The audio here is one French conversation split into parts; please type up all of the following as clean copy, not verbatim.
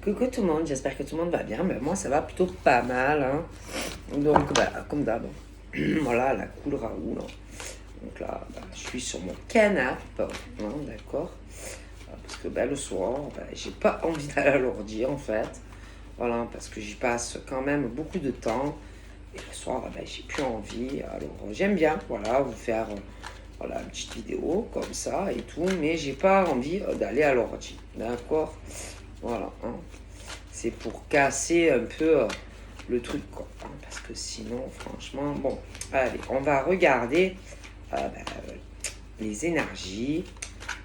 Coucou tout le monde, j'espère que tout le monde va bien. Moi, ça va plutôt pas mal. Hein. Donc, comme d'hab, voilà la cool Raoul. Donc là, je suis sur mon canapé, d'accord. Parce que le soir, j'ai pas envie d'aller à l'ordi en fait. Voilà, parce que j'y passe quand même beaucoup de temps. Et le soir, j'ai plus envie. Alors, j'aime bien, voilà, vous faire une petite vidéo comme ça et tout. Mais j'ai pas envie d'aller à l'ordi, d'accord. Voilà, hein. C'est pour casser un peu le truc, quoi. Hein, parce que sinon, franchement, bon, allez, on va regarder les énergies,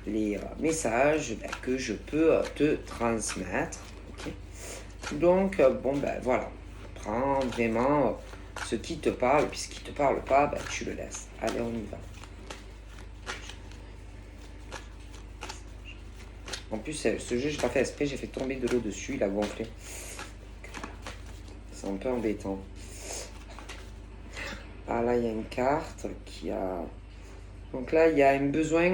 les messages que je peux te transmettre. Okay. Donc, voilà, prends vraiment ce qui te parle, puis ce qui te parle pas, tu le laisses. Allez, on y va. En plus, ce jeu, je l'ai pas fait exprès, j'ai fait tomber de l'eau dessus, il a gonflé. C'est un peu embêtant. Ah là, il y a une carte qui a... Donc là, il y a un besoin,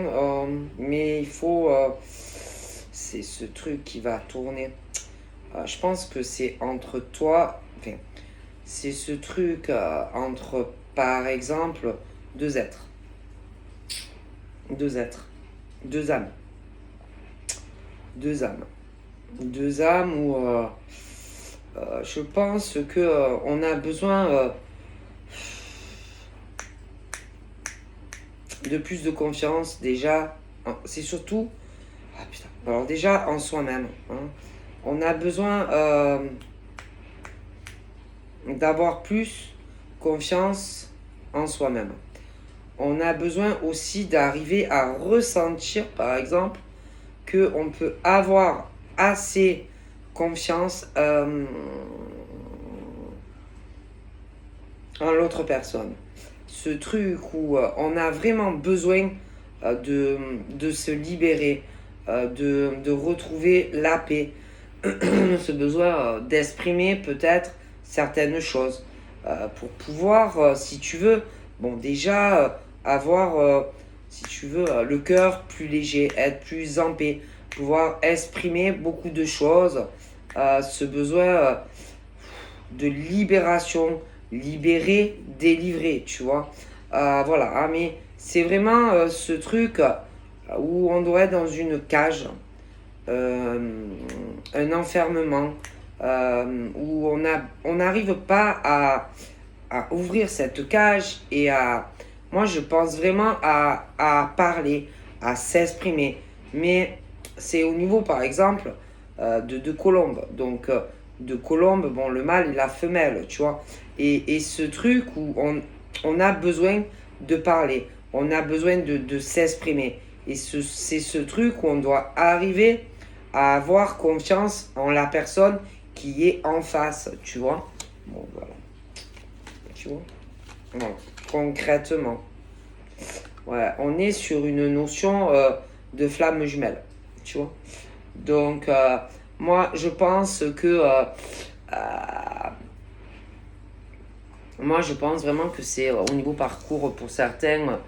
mais il faut... c'est ce truc qui va tourner. Je pense que c'est entre toi... Enfin, c'est ce truc entre, par exemple, deux êtres. Deux êtres. Deux âmes. Deux âmes. Deux âmes où... je pense que on a besoin de plus de confiance déjà. C'est surtout alors déjà en soi-même. Hein. On a besoin d'avoir plus confiance en soi-même. On a besoin aussi d'arriver à ressentir, par exemple, qu'on peut avoir assez confiance en l'autre personne. Ce truc où on a vraiment besoin de se libérer, de retrouver la paix, ce besoin d'exprimer peut-être certaines choses pour pouvoir, si tu veux, déjà avoir, si tu veux, le cœur plus léger, être plus en paix, pouvoir exprimer beaucoup de choses, ce besoin de libération, libérer, délivrer, tu vois. Voilà, mais c'est vraiment ce truc où on doit être dans une cage, un enfermement, où on n'arrive pas à ouvrir cette cage et à... Moi, je pense vraiment à parler, à s'exprimer. Mais c'est au niveau, par exemple, de colombe. Donc, de colombe, le mâle et la femelle, tu vois. Et ce truc où on a besoin de parler, on a besoin de s'exprimer. Et c'est ce truc où on doit arriver à avoir confiance en la personne qui est en face, tu vois. Bon, voilà. Tu vois. Voilà. Concrètement. Ouais, on est sur une notion de flamme jumelle, tu vois. Donc, moi, je pense que... moi, je pense vraiment que c'est au niveau parcours pour certains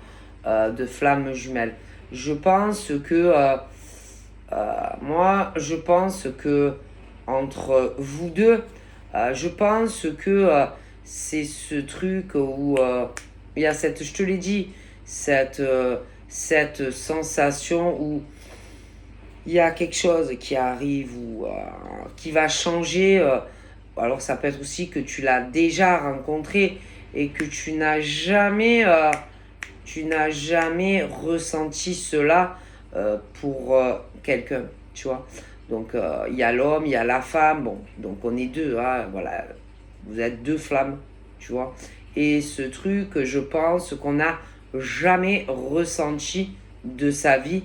de flammes jumelles. Je pense que... moi, je pense que entre vous deux, je pense que c'est ce truc où il y a cette, je te l'ai dit, cette sensation où il y a quelque chose qui arrive ou qui va changer. Alors ça peut être aussi que tu l'as déjà rencontré et que tu n'as jamais ressenti cela pour quelqu'un, tu vois. Donc il y a l'homme, il y a la femme, donc on est deux, hein, voilà, vous êtes deux flammes, tu vois. Et ce truc, je pense qu'on n'a jamais ressenti de sa vie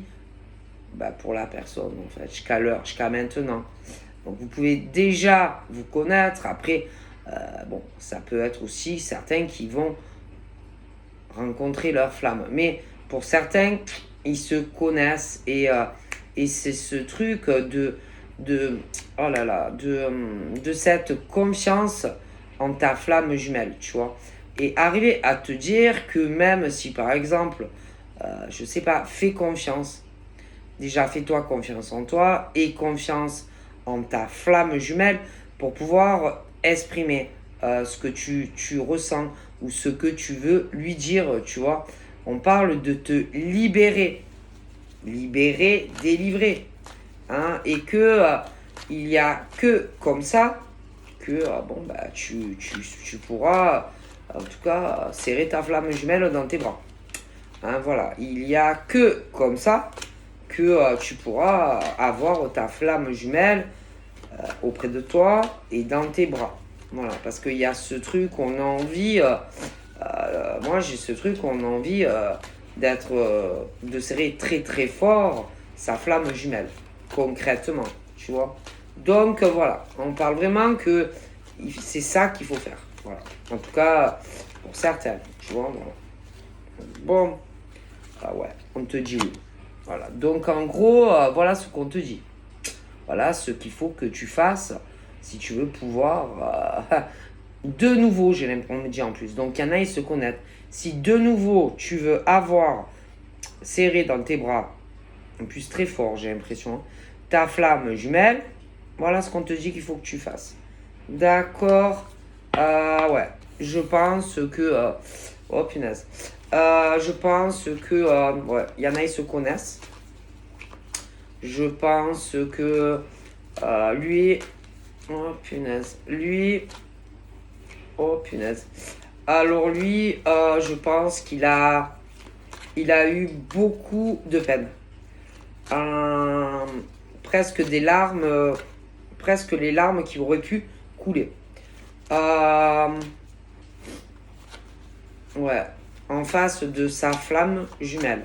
pour la personne, en fait, jusqu'à maintenant. Donc vous pouvez déjà vous connaître, après, ça peut être aussi certains qui vont rencontrer leur flamme. Mais pour certains, ils se connaissent et c'est ce truc de cette confiance en ta flamme jumelle, tu vois. Et arriver à te dire que même si, par exemple, je sais pas, fais confiance. Déjà, fais-toi confiance en toi et confiance en ta flamme jumelle pour pouvoir exprimer ce que tu ressens ou ce que tu veux lui dire, tu vois. On parle de te libérer, délivrer, hein, et que il y a que comme ça que bon bah tu pourras en tout cas serrer ta flamme jumelle dans tes bras. Hein, voilà, il y a que comme ça que tu pourras avoir ta flamme jumelle auprès de toi et dans tes bras. Voilà, parce qu'il y a ce truc, on a envie, moi j'ai ce truc, on a envie de serrer très très fort sa flamme jumelle, concrètement, tu vois. Donc voilà, on parle vraiment que c'est ça qu'il faut faire. Voilà. En tout cas, pour certaines, tu vois. Voilà. Bon, ah ouais, on te dit oui. Voilà. Donc en gros, voilà ce qu'on te dit. Voilà ce qu'il faut que tu fasses si tu veux pouvoir de nouveau, on me dit en plus. Donc il y en a, ils se connaissent. Si de nouveau tu veux avoir serré dans tes bras, en plus très fort, j'ai l'impression, ta flamme jumelle, voilà ce qu'on te dit qu'il faut que tu fasses. D'accord. Ouais. Je pense que. Oh punaise. Je pense que. Ouais, il y en a, ils se connaissent. Je pense que. Lui. Oh punaise. Lui. Oh punaise. Alors lui, je pense qu'il a. Il a eu beaucoup de peine. Presque des larmes. Presque les larmes qui auraient pu couler. Ouais, en face de sa flamme jumelle.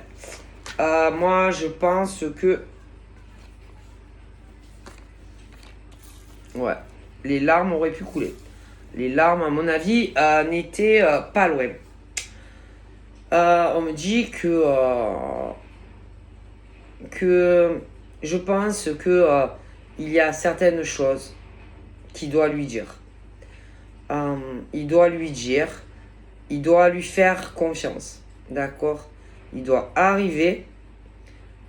Moi, je pense que... Ouais, les larmes auraient pu couler. Les larmes, à mon avis, n'étaient pas loin. On me dit que je pense que il y a certaines choses qu'il doit lui dire. Il doit lui dire, il doit lui faire confiance, d'accord? Il doit arriver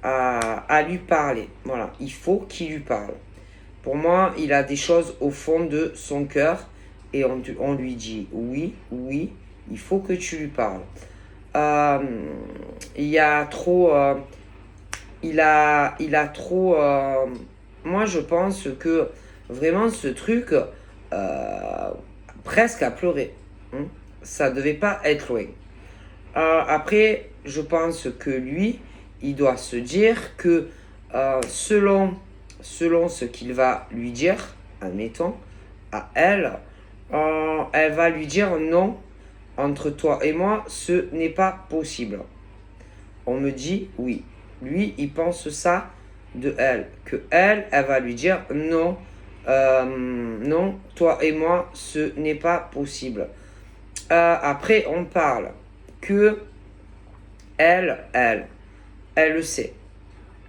à lui parler. Voilà, il faut qu'il lui parle. Pour moi, il a des choses au fond de son cœur et on lui dit oui, oui, il faut que tu lui parles. Il y a trop... il a trop... moi, je pense que vraiment ce truc, presque à pleurer. Hein, ça devait pas être loin. Après, je pense que lui, il doit se dire que selon ce qu'il va lui dire, admettons, à elle, elle va lui dire non, entre toi et moi, ce n'est pas possible. On me dit oui. Lui, il pense ça de elle. Que elle va lui dire non, non, toi et moi, ce n'est pas possible. Après, on parle que elle le sait.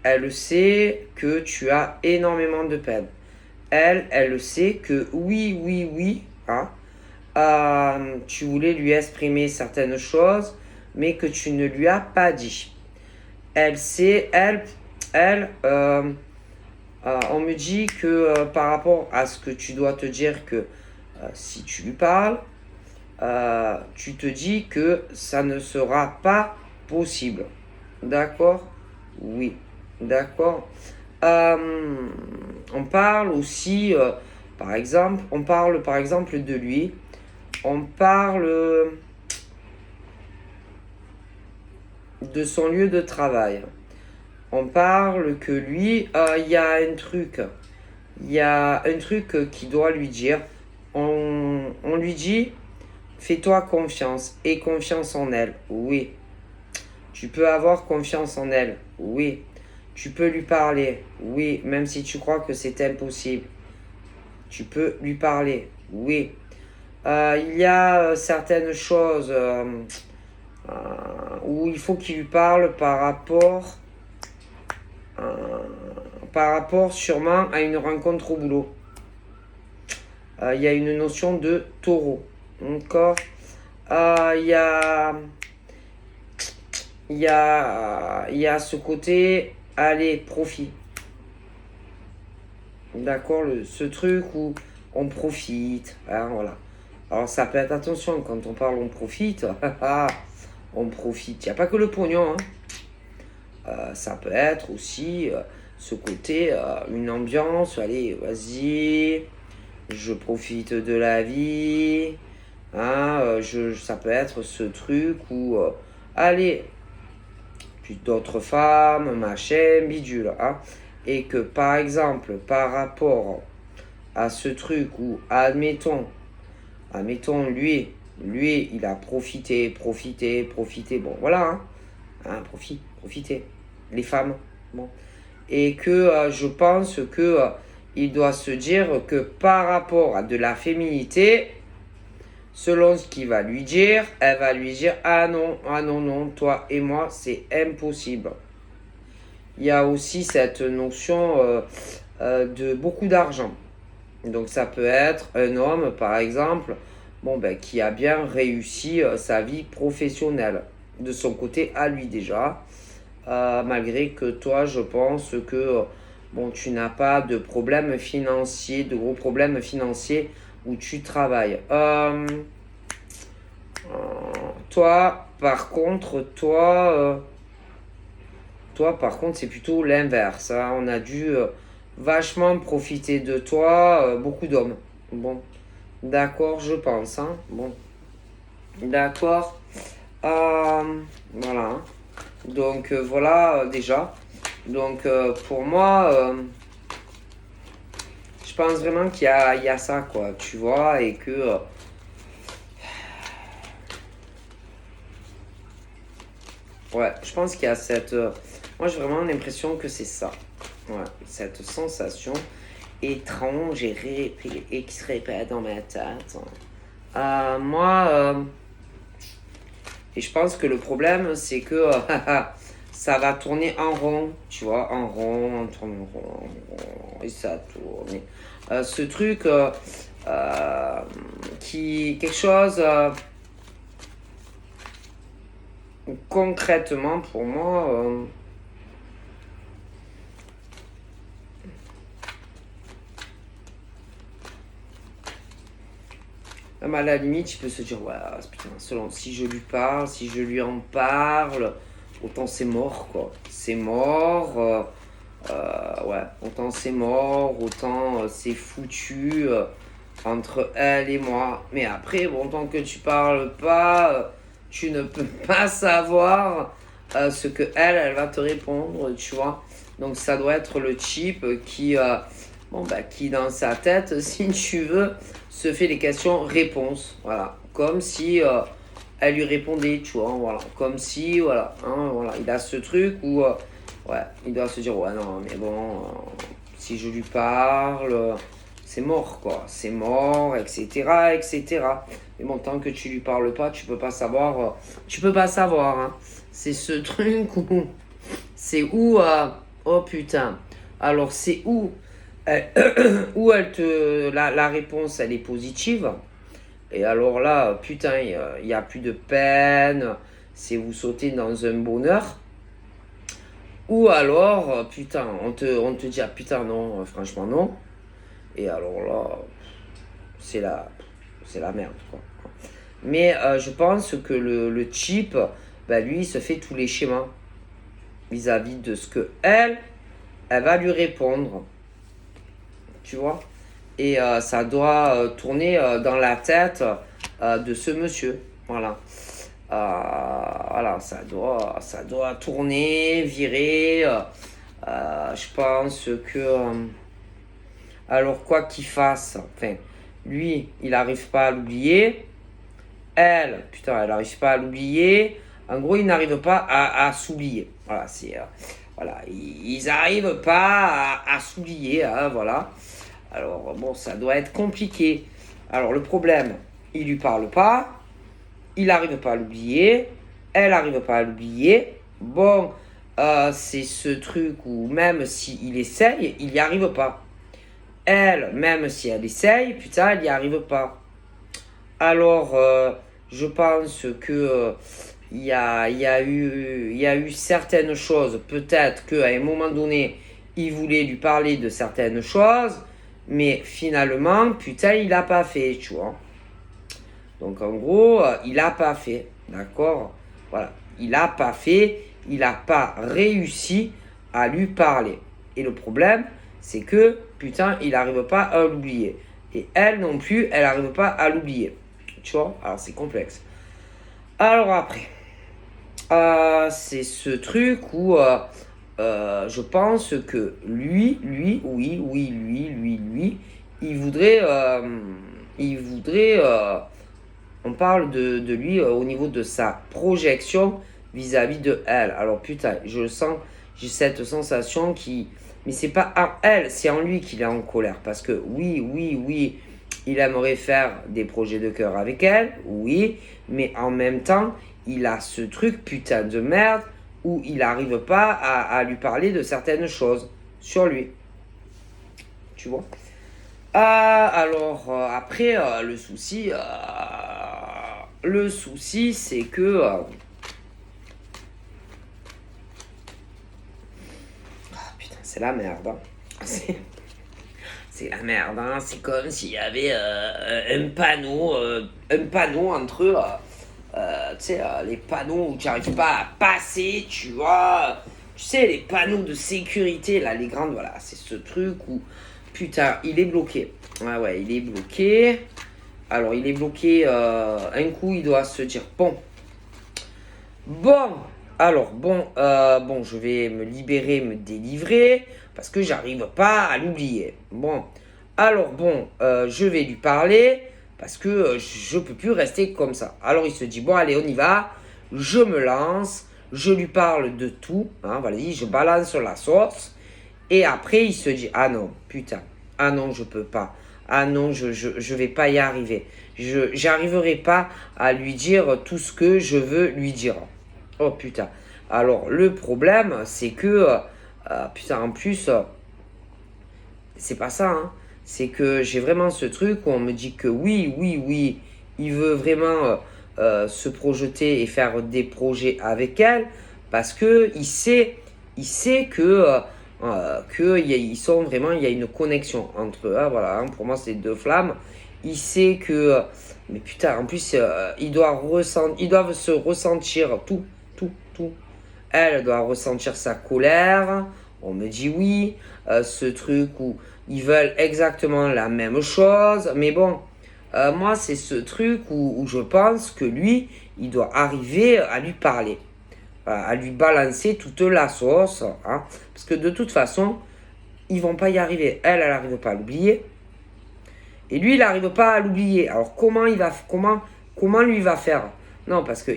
Elle le sait que tu as énormément de peine. Elle le sait que oui, oui, oui, hein, tu voulais lui exprimer certaines choses, mais que tu ne lui as pas dit. Elle sait, on me dit que par rapport à ce que tu dois te dire que si tu lui parles, tu te dis que ça ne sera pas possible. D'accord? Oui. D'accord? On parle aussi, on parle par exemple de lui. On parle de son lieu de travail. On parle que lui, il y a un truc. Il y a un truc qu'il doit lui dire. On lui dit, fais-toi confiance. Aie confiance en elle. Oui. Tu peux avoir confiance en elle. Oui. Tu peux lui parler. Oui. Même si tu crois que c'est impossible. Tu peux lui parler. Oui. Il y a certaines choses où il faut qu'il lui parle par rapport sûrement à une rencontre au boulot. Il y a une notion de taureau. D'accord? Il y a ce côté, allez, profit. D'accord, ce truc où on profite, hein, voilà. Alors ça peut être, attention, quand on parle on profite, on profite. Il n'y a pas que le pognon, hein. Ça peut être aussi ce côté, une ambiance, allez, vas-y, je profite de la vie. Hein, ça peut être ce truc où, allez, puis d'autres femmes, machin, bidule. Hein, et que par exemple, par rapport à ce truc où, admettons lui, il a profité, bon voilà, hein, profiter, les femmes, bon. Et que je pense que il doit se dire que par rapport à de la féminité, selon ce qu'il va lui dire, elle va lui dire ah non, non, toi et moi, c'est impossible. Il y a aussi cette notion de beaucoup d'argent. Donc ça peut être un homme, par exemple, bon, ben, qui a bien réussi sa vie professionnelle, de son côté à lui déjà. Malgré que toi, je pense que bon, tu n'as pas de problème financier, de gros problèmes financiers où tu travailles. Toi, par contre, par contre, c'est plutôt l'inverse. Hein. On a dû vachement profiter de toi, beaucoup d'hommes. Bon, d'accord, je pense. Hein. Bon, d'accord. Voilà. Hein. Donc voilà déjà. Donc pour moi, je pense vraiment il y a ça, quoi, tu vois, et que ouais, je pense qu'il y a cette. Moi, j'ai vraiment l'impression que c'est ça. Ouais, cette sensation étrange et qui se répète dans ma tête. Moi, et je pense que le problème, c'est que ça va tourner en rond, tu vois, en rond, on tourne en rond, et ça tourne. Ce truc quelque chose concrètement pour moi. Même à la limite, il peut se dire, ouais, putain, selon si je lui parle, si je lui en parle, autant c'est mort, quoi. C'est mort, ouais, autant c'est mort, autant c'est foutu entre elle et moi. Mais après, bon, tant que tu parles pas, tu ne peux pas savoir ce que elle va te répondre, tu vois. Donc ça doit être le type qui, bon, bah, qui dans sa tête, si tu veux, se fait des questions-réponses, voilà, comme si elle lui répondait, tu vois, voilà, comme si, voilà, hein, voilà, il a ce truc où, ouais, il doit se dire, ouais, non, mais bon, si je lui parle, c'est mort, quoi, c'est mort, etc., etc. Mais bon, tant que tu lui parles pas, tu peux pas savoir, tu peux pas savoir, hein. C'est ce truc où, c'est où, oh putain, alors c'est où où la réponse elle est positive. Et alors là, putain, il n'y a plus de peine, c'est vous sautez dans un bonheur. Ou alors, putain, on te dit, ah putain, non, franchement, non. Et alors là, c'est c'est la merde, quoi. Mais je pense que le type, bah, lui, il se fait tous les schémas vis-à-vis de ce que elle va lui répondre. Tu vois. Et ça doit tourner dans la tête de ce monsieur. Voilà. Voilà, ça doit tourner, virer. Je pense que. Alors, quoi qu'il fasse, enfin, lui, il n'arrive pas à l'oublier. Elle, putain, elle n'arrive pas à l'oublier. En gros, ils n'arrivent pas à s'oublier. Voilà, c'est. Voilà, ils n'arrivent pas à s'oublier. Hein, voilà. Alors, bon, ça doit être compliqué. Alors, le problème, il lui parle pas, il n'arrive pas à l'oublier, elle n'arrive pas à l'oublier. Bon, c'est ce truc où même s'il essaye, il n'y arrive pas. Elle, même si elle essaye, putain, elle n'y arrive pas. Alors, je pense que il y a eu certaines choses, peut-être qu'à un moment donné, il voulait lui parler de certaines choses, mais finalement, putain, il n'a pas fait, tu vois. Donc en gros, il n'a pas fait, d'accord? Voilà, il n'a pas fait, il n'a pas réussi à lui parler. Et le problème, c'est que, putain, il n'arrive pas à l'oublier. Et elle non plus, elle n'arrive pas à l'oublier. Tu vois? Alors c'est complexe. Alors après, c'est ce truc où je pense que lui, il voudrait, on parle de lui au niveau de sa projection vis-à-vis de elle. Alors putain, je le sens, j'ai cette sensation qui... Mais c'est pas en elle, c'est en lui qu'il est en colère. Parce que oui, il aimerait faire des projets de cœur avec elle, oui, mais en même temps, il a ce truc putain de merde où il n'arrive pas à lui parler de certaines choses sur lui. Tu vois? Alors, après, le souci, c'est que... putain, c'est la merde. Hein. C'est la merde. Hein. C'est comme s'il y avait un panneau entre... tu sais, les panneaux où tu n'arrives pas à passer, tu vois. Tu sais, les panneaux de sécurité, là, les grandes, voilà. C'est ce truc où... Putain, il est bloqué. Ouais, il est bloqué. Alors, il est bloqué. Un coup, il doit se dire, bon, alors, bon, je vais me libérer, me délivrer, parce que j'arrive pas à l'oublier. Bon, alors, bon, je vais lui parler, parce que je peux plus rester comme ça. Alors, il se dit, bon, allez, on y va, je me lance, je lui parle de tout, hein, voilà, je balance la sauce, et après, il se dit, ah non, putain, ah non, je peux pas. Ah non, je vais pas y arriver. J'arriverai pas à lui dire tout ce que je veux lui dire. Oh putain. Alors, le problème, c'est que, putain, en plus, c'est pas ça, hein. C'est que j'ai vraiment ce truc où on me dit que oui, il veut vraiment se projeter et faire des projets avec elle parce que il sait que ils sont vraiment, il y a une connexion entre eux. Ah, voilà, hein, pour moi, c'est deux flammes. Il sait que, mais putain, en plus, ils doivent se ressentir tout. Elle doit ressentir sa colère. On me dit oui. Ce truc où ils veulent exactement la même chose. Mais bon, moi, c'est ce truc où je pense que lui, il doit arriver à lui parler. À lui balancer toute la sauce. Hein, parce que de toute façon, ils vont pas y arriver. Elle n'arrive pas à l'oublier. Et lui, il n'arrive pas à l'oublier. Alors, comment lui va faire? Non, parce que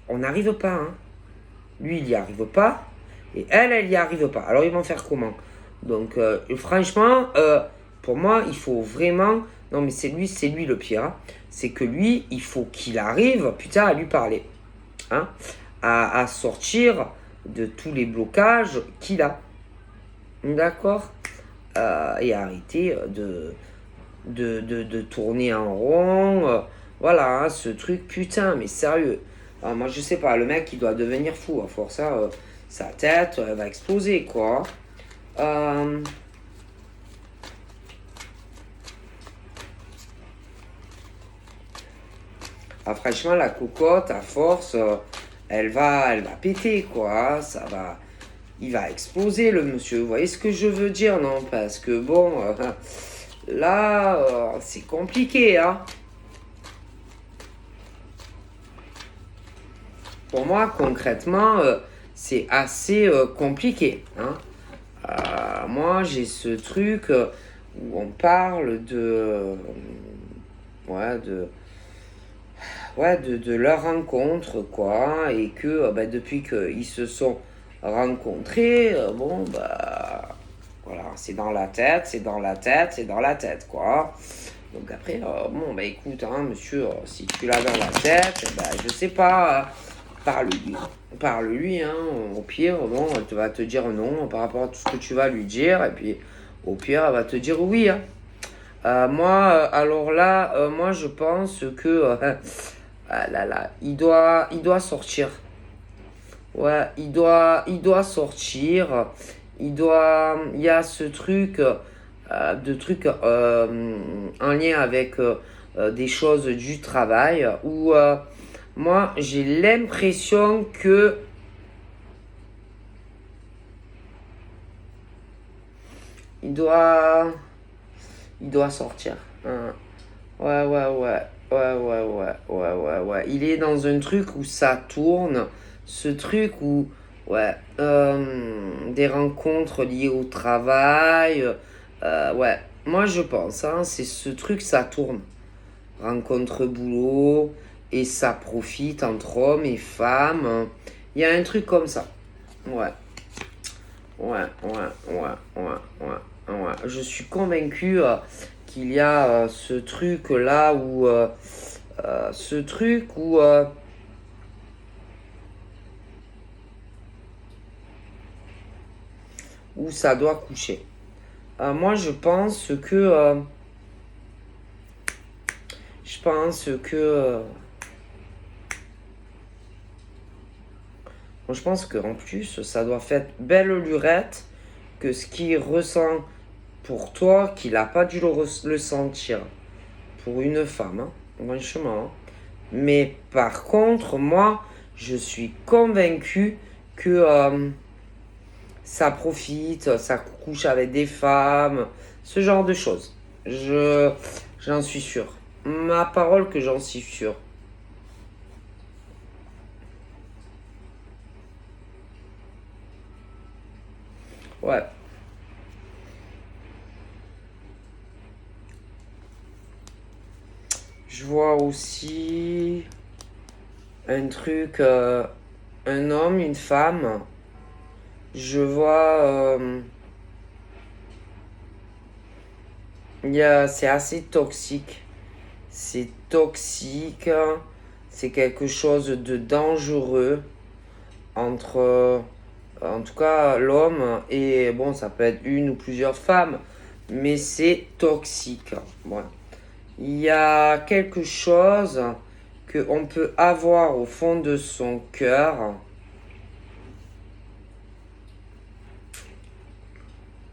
on n'arrive pas. Hein. Lui, il n'y arrive pas. Et elle n'y arrive pas. Alors, ils vont faire comment? Donc, franchement, pour moi, il faut vraiment... Non, mais c'est lui le pire. Hein. C'est que lui, il faut qu'il arrive, putain, à lui parler. Hein, à sortir de tous les blocages qu'il a. D'accord? Et arrêter de tourner en rond. Voilà, hein, ce truc, putain, mais sérieux. Alors, moi, je sais pas, le mec, il doit devenir fou. À force, ça, sa tête, elle va exploser, quoi. Franchement, la cocotte, à force, elle va péter, quoi. Ça va... Il va exploser, le monsieur. Vous voyez ce que je veux dire, non? Parce que, bon, là, c'est compliqué, hein. Pour moi, concrètement, c'est assez compliqué. Hein. Moi, j'ai ce truc où on parle de leur rencontre, quoi, et que depuis qu'ils se sont rencontrés, bon, voilà, c'est dans la tête, quoi. Donc après, bon, écoute, hein, monsieur, si tu l'as dans la tête, je sais pas, parle-lui, hein, au pire, bon, elle va te dire non par rapport à tout ce que tu vas lui dire, et puis au pire, elle va te dire oui, hein. Moi, alors là, moi je pense que il doit sortir. Ouais, il doit sortir. il y a ce truc, de trucs en lien avec des choses du travail où moi j'ai l'impression que il doit, il doit sortir. Hein. Ouais, ouais, ouais. Ouais, ouais, ouais, ouais, ouais, ouais. Il est dans un truc où ça tourne. Ce truc où, ouais, des rencontres liées au travail. Ouais, moi je pense, hein, c'est ce truc, ça tourne. Rencontre boulot, et ça profite entre hommes et femmes. Il y a un truc comme ça. Ouais, ouais, ouais, ouais, ouais, ouais, ouais. Je suis convaincu qu'il y a ce truc là où ce truc où ça doit coucher. Moi, je pense que, je pense que en plus, ça doit faire belle lurette que ce qu'il ressent pour toi, qu'il n'a pas dû le sentir pour une femme, hein, franchement. Mais par contre, moi, je suis convaincu que ça profite, ça couche avec des femmes, ce genre de choses. J'en suis sûr. Ma parole que j'en suis sûr. Ouais. Je vois aussi un truc, un homme, une femme. Je vois, c'est assez toxique. C'est toxique. C'est quelque chose de dangereux entre, en tout cas, l'homme et, bon, ça peut être une ou plusieurs femmes, mais c'est toxique. Ouais. Il y a quelque chose qu'on peut avoir au fond de son cœur.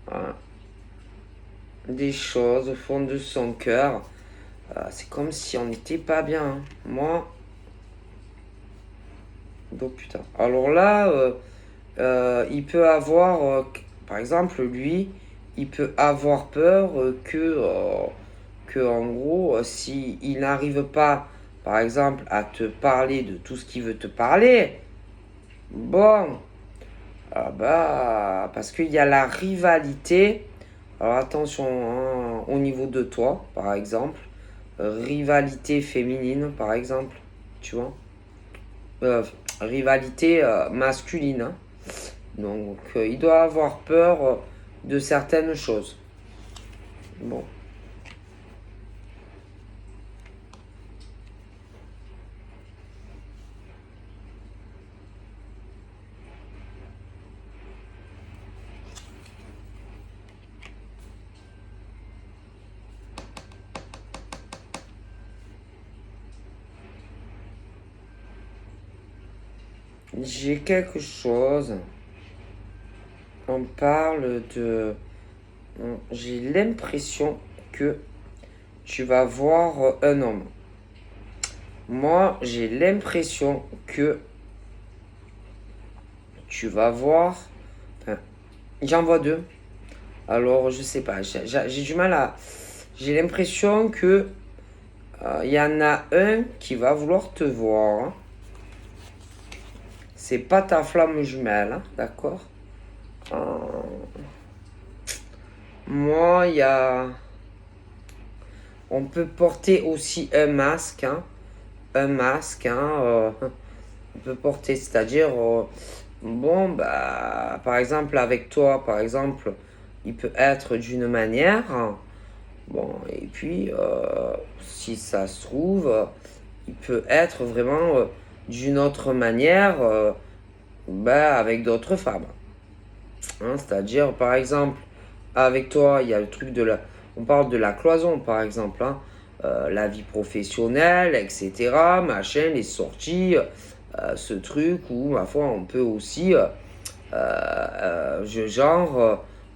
Voilà. Des choses au fond de son cœur. C'est comme si on n'était pas bien. Hein. Moi. Oh putain. Alors là, il peut avoir. Par exemple, lui, il peut avoir peur que en gros, si il n'arrive pas, par exemple, à te parler de tout ce qu'il veut te parler, bon, bah, parce qu'il y a la rivalité. Alors attention, hein, au niveau de toi, par exemple, rivalité féminine, par exemple, tu vois, rivalité masculine. Hein. Donc, il doit avoir peur de certaines choses. Bon. J'ai quelque chose. On parle de... J'ai l'impression que tu vas voir un homme. Moi, j'ai l'impression que tu vas voir... Enfin, j'en vois deux. Alors, je sais pas. J'ai du mal à... J'ai l'impression que il y en a un qui va vouloir te voir. Hein. C'est pas ta flamme jumelle, hein, d'accord. Moi, il y a... On peut porter aussi un masque, hein. Un masque, hein. On peut porter, c'est-à-dire... bon, bah... Par exemple, avec toi, par exemple, il peut être d'une manière. Hein. Bon, et puis, si ça se trouve, il peut être vraiment d'une autre manière, bah, avec d'autres femmes. Hein, c'est-à-dire, par exemple, avec toi, il y a le truc de la... On parle de la cloison, par exemple. Hein, la vie professionnelle, etc. Machin, les sorties. Ce truc où, ma foi, on peut aussi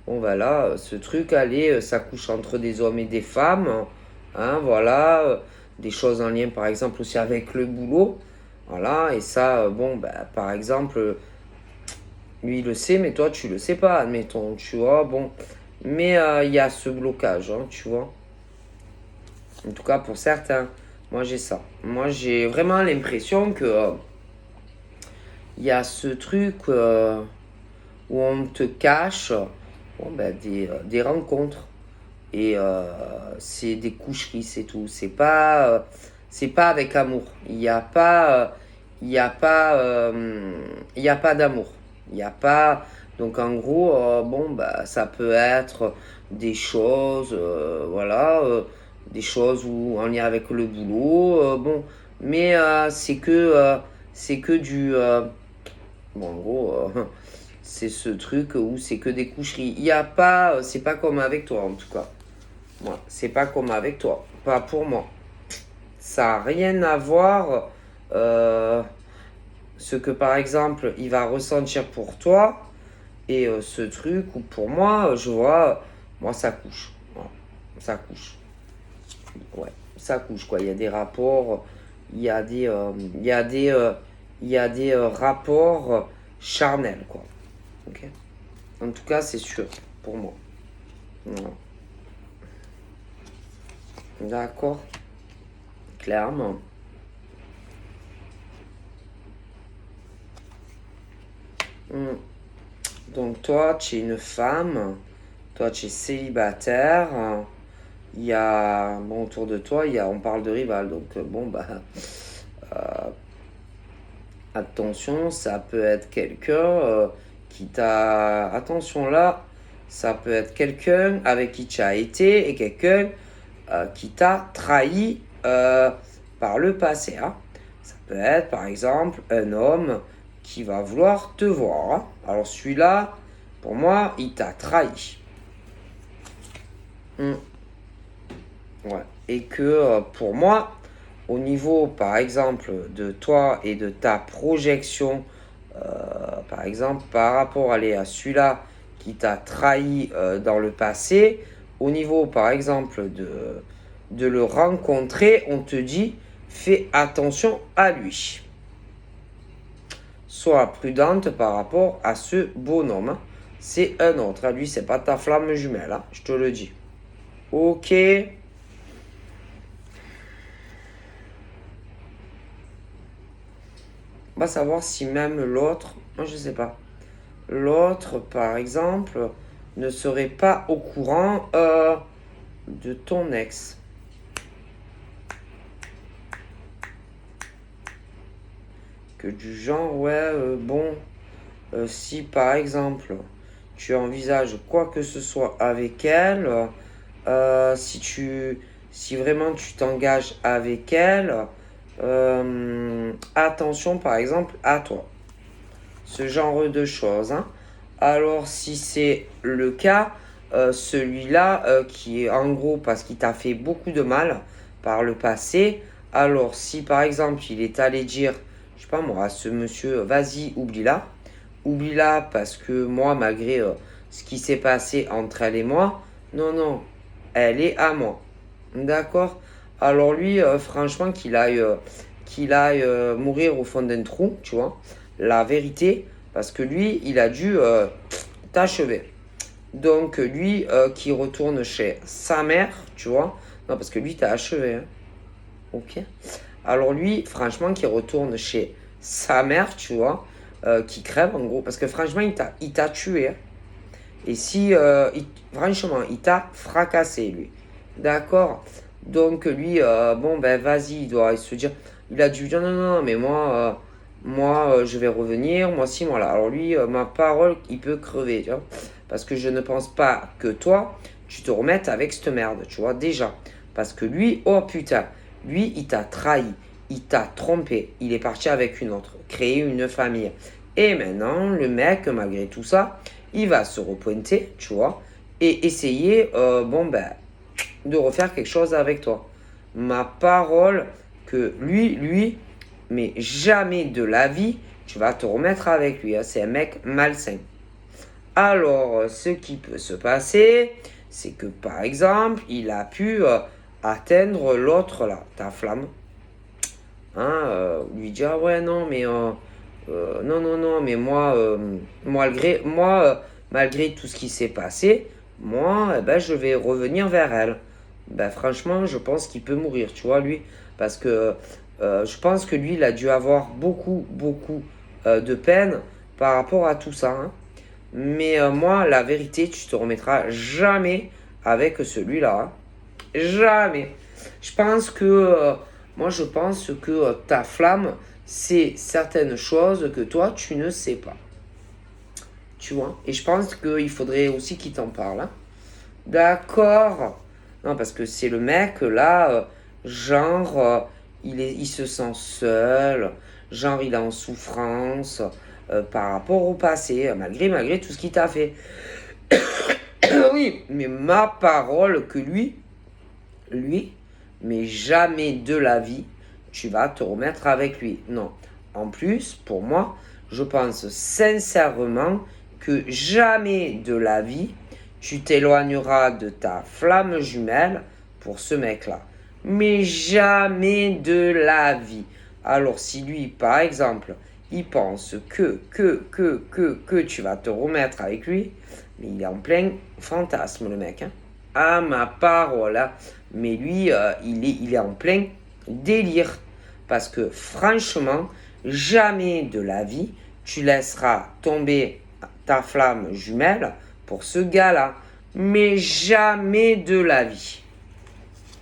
Bon, voilà, ce truc, allez, ça couche entre des hommes et des femmes. Hein, voilà, des choses en lien, par exemple, aussi avec le boulot. Voilà, et ça, bon, bah, par exemple, lui, il le sait, mais toi, tu le sais pas, admettons, tu vois, bon. Mais il y a ce blocage, hein, tu vois. En tout cas, pour certains, moi, j'ai ça. Moi, j'ai vraiment l'impression que il y a ce truc où on te cache bon, ben, des rencontres. Et c'est des coucheries, c'est tout. C'est pas avec amour. Il n'y a pas, il y a pas, il y a pas d'amour. Il n'y a pas. Donc en gros, bon, bah, ça peut être des choses, voilà, des choses où en lien avec le boulot, bon, mais c'est que du, bon, en gros, c'est ce truc où c'est que des coucheries. Il y a pas, c'est pas comme avec toi en tout cas. Moi, c'est pas comme avec toi, pas pour moi. Ça n'a rien à voir ce que par exemple il va ressentir pour toi et ce truc où pour moi, je vois, moi ça couche. Voilà. Ça couche. Ouais, ça couche quoi. Il y a des rapports, il y a des, il y a des, il y a des rapports charnels quoi. Ok. En tout cas, c'est sûr pour moi. Voilà. D'accord, clairement. Hmm. Donc toi, tu es une femme, toi tu es célibataire, il y a, bon, autour de toi, on parle de rival, donc bon, bah, attention, ça peut être quelqu'un qui t'a, attention là, ça peut être quelqu'un avec qui tu as été et quelqu'un qui t'a trahi par le passé. Hein. Ça peut être par exemple un homme qui va vouloir te voir. Hein. Alors celui-là, pour moi, il t'a trahi. Hmm. Ouais. Et que pour moi, au niveau par exemple de toi et de ta projection, par exemple par rapport à celui-là qui t'a trahi dans le passé, au niveau par exemple de le rencontrer, on te dit fais attention à lui. Sois prudente par rapport à ce bonhomme. Hein. C'est un autre. À lui, c'est pas ta flamme jumelle. Hein, je te le dis. Ok. On va savoir si même l'autre, moi je sais pas. L'autre, par exemple, ne serait pas au courant de ton ex. Que du genre, ouais, bon, si par exemple tu envisages quoi que ce soit avec elle, si vraiment tu t'engages avec elle, attention par exemple à toi. Ce genre de choses. Hein. Alors si c'est le cas, celui-là qui est en gros parce qu'il t'a fait beaucoup de mal par le passé, alors si par exemple il est allé dire, je sais pas moi, à ce monsieur, vas-y, oublie-la parce que moi, malgré ce qui s'est passé entre elle et moi, non, non, elle est à moi. D'accord. Alors lui, franchement, qu'il aille mourir au fond d'un trou, tu vois. La vérité, parce que lui, il a dû t'achever. Donc lui, qui retourne chez sa mère, tu vois. Non, parce que lui, t'a achevé. Hein. Ok. Alors lui, franchement, qui retourne chez sa mère, tu vois, qui crève en gros, parce que franchement, il t'a tué. Hein. Et si, franchement, il t'a fracassé, lui. D'accord. Donc lui, bon, ben vas-y, il doit se dire, il a dû dire, non, non, non, mais moi, je vais revenir, moi, si, moi, là. Alors lui, ma parole, il peut crever, tu vois. Parce que je ne pense pas que toi, tu te remettes avec cette merde, tu vois, déjà. Parce que lui, oh putain, lui, il t'a trahi, il t'a trompé, il est parti avec une autre, créer une famille. Et maintenant, le mec, malgré tout ça, il va se repointer, tu vois, et essayer, bon, ben, de refaire quelque chose avec toi. Ma parole que lui, mais jamais de la vie, tu vas te remettre avec lui. Hein. C'est un mec malsain. Alors, ce qui peut se passer, c'est que par exemple, il a pu atteindre l'autre là, ta flamme. Hein, lui dire, ah ouais, non, mais non, non, non, mais moi, malgré tout ce qui s'est passé, moi, ben, je vais revenir vers elle. Ben, franchement, je pense qu'il peut mourir, tu vois, lui. Parce que je pense que lui, il a dû avoir beaucoup, beaucoup de peine par rapport à tout ça. Hein. Mais moi, la vérité, tu te remettras jamais avec celui-là. Hein. Jamais. Je pense que, moi, je pense que ta flamme, c'est certaines choses que toi, tu ne sais pas. Tu vois. Et je pense qu'il faudrait aussi qu'il t'en parle. Hein. D'accord. Non, parce que c'est le mec, là, genre, il se sent seul. Genre, il est en souffrance par rapport au passé, malgré tout ce qu'il t'a fait. Oui, mais ma parole que lui, mais jamais de la vie, tu vas te remettre avec lui. Non. En plus, pour moi, je pense sincèrement que jamais de la vie, tu t'éloigneras de ta flamme jumelle pour ce mec-là. Mais jamais de la vie. Alors si lui, par exemple, il pense que tu vas te remettre avec lui, mais il est en plein fantasme, le mec. Hein. Ah, ma parole. Hein. Mais lui, il est en plein délire. Parce que franchement, jamais de la vie, tu laisseras tomber ta flamme jumelle pour ce gars-là. Mais jamais de la vie.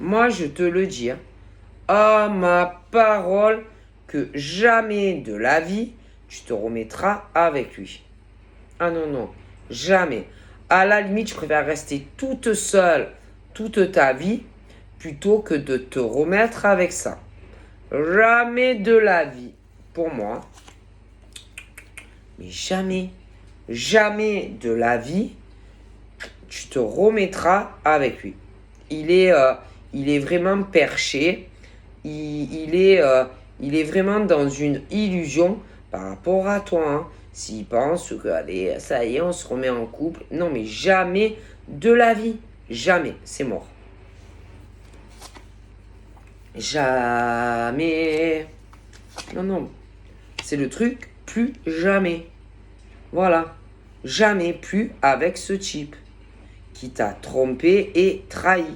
Moi, je te le dis. Hein. Ah, ma parole, que jamais de la vie, tu te remettras avec lui. Ah non, non, jamais. À la limite, je préfère rester toute seule toute ta vie plutôt que de te remettre avec ça. Jamais de la vie, pour moi. Mais jamais, jamais de la vie, tu te remettras avec lui. Il est vraiment perché. Il est vraiment dans une illusion par rapport à toi. Hein. S'il pense que, allez, ça y est, on se remet en couple. Non, mais jamais de la vie. Jamais. C'est mort. Jamais. Non, non. C'est le truc, plus jamais. Voilà. Jamais plus avec ce type qui t'a trompé et trahi.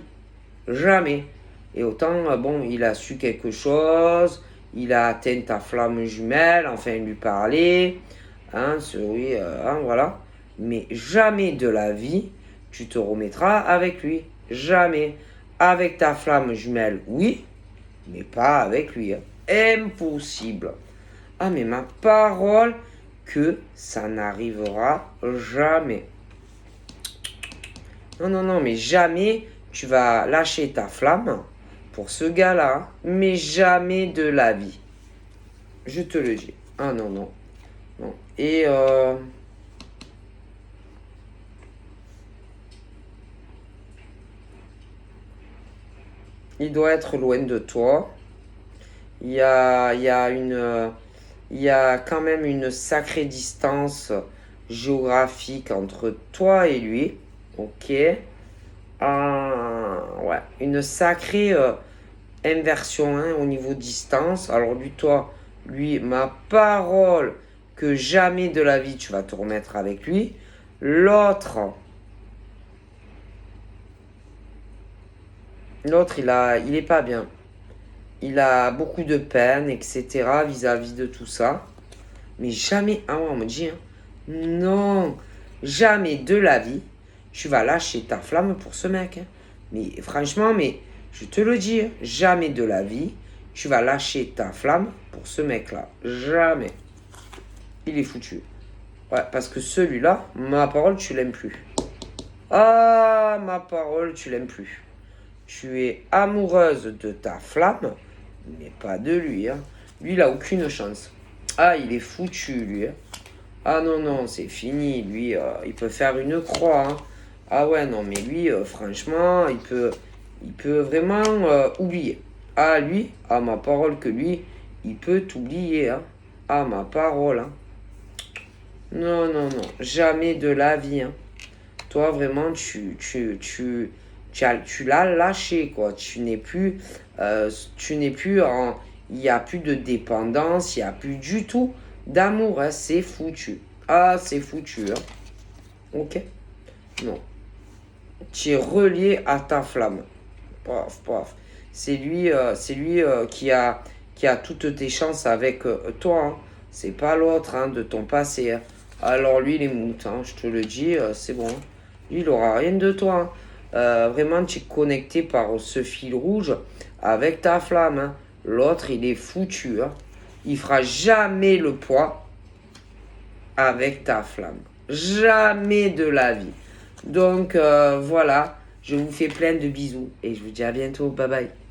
Jamais. Et autant, bon, il a su quelque chose, il a atteint ta flamme jumelle, enfin, lui parler, hein, oui, hein, voilà. Mais jamais de la vie, tu te remettras avec lui. Jamais. Avec ta flamme jumelle, oui, mais pas avec lui. Hein. Impossible. Ah, mais ma parole que ça n'arrivera jamais. Non, non, non, mais jamais tu vas lâcher ta flamme pour ce gars-là, mais jamais de la vie. Je te le dis. Ah non, non. Non. Et il doit être loin de toi. Il y a quand même une sacrée distance géographique entre toi et lui. Ok. Ouais. Une sacrée inversion hein, au niveau distance. Alors lui, ma parole que jamais de la vie tu vas te remettre avec lui. L'autre, il est pas bien. Il a beaucoup de peine, etc. vis-à-vis de tout ça. Mais jamais, ah ouais, on me dit, hein, non, jamais de la vie, tu vas lâcher ta flamme pour ce mec. Hein. Mais franchement, mais je te le dis, hein, jamais de la vie, tu vas lâcher ta flamme pour ce mec-là. Jamais. Il est foutu. Ouais, parce que celui-là, ma parole, tu l'aimes plus. Ah, ma parole, tu l'aimes plus. Tu es amoureuse de ta flamme, mais pas de lui. Hein. Lui, il a aucune chance. Ah, il est foutu, lui. Hein. Ah non, non, c'est fini. Lui, il peut faire une croix. Hein. Ah ouais, non, mais lui, franchement, il peut vraiment oublier. Ah, lui, à ma parole que lui, il peut t'oublier. Hein. Ah, ma parole, hein. Non, non, non, jamais de la vie, hein. Toi, vraiment, tu l'as lâché, quoi. Tu n'es plus en, il n'y a plus de dépendance, il n'y a plus du tout d'amour, hein. C'est foutu. Ah, c'est foutu, hein. Ok? Non. Tu es relié à ta flamme. Paf, paf. C'est lui qui a toutes tes chances avec toi, hein. C'est pas l'autre, hein, de ton passé, hein. Alors lui, il est moute, hein, je te le dis, c'est bon, hein. Lui, il aura rien de toi, hein. Vraiment, tu es connecté par ce fil rouge avec ta flamme, hein. L'autre, il est foutu, hein. Il fera jamais le poids avec ta flamme. Jamais de la vie. Donc voilà, je vous fais plein de bisous et je vous dis à bientôt. Bye bye.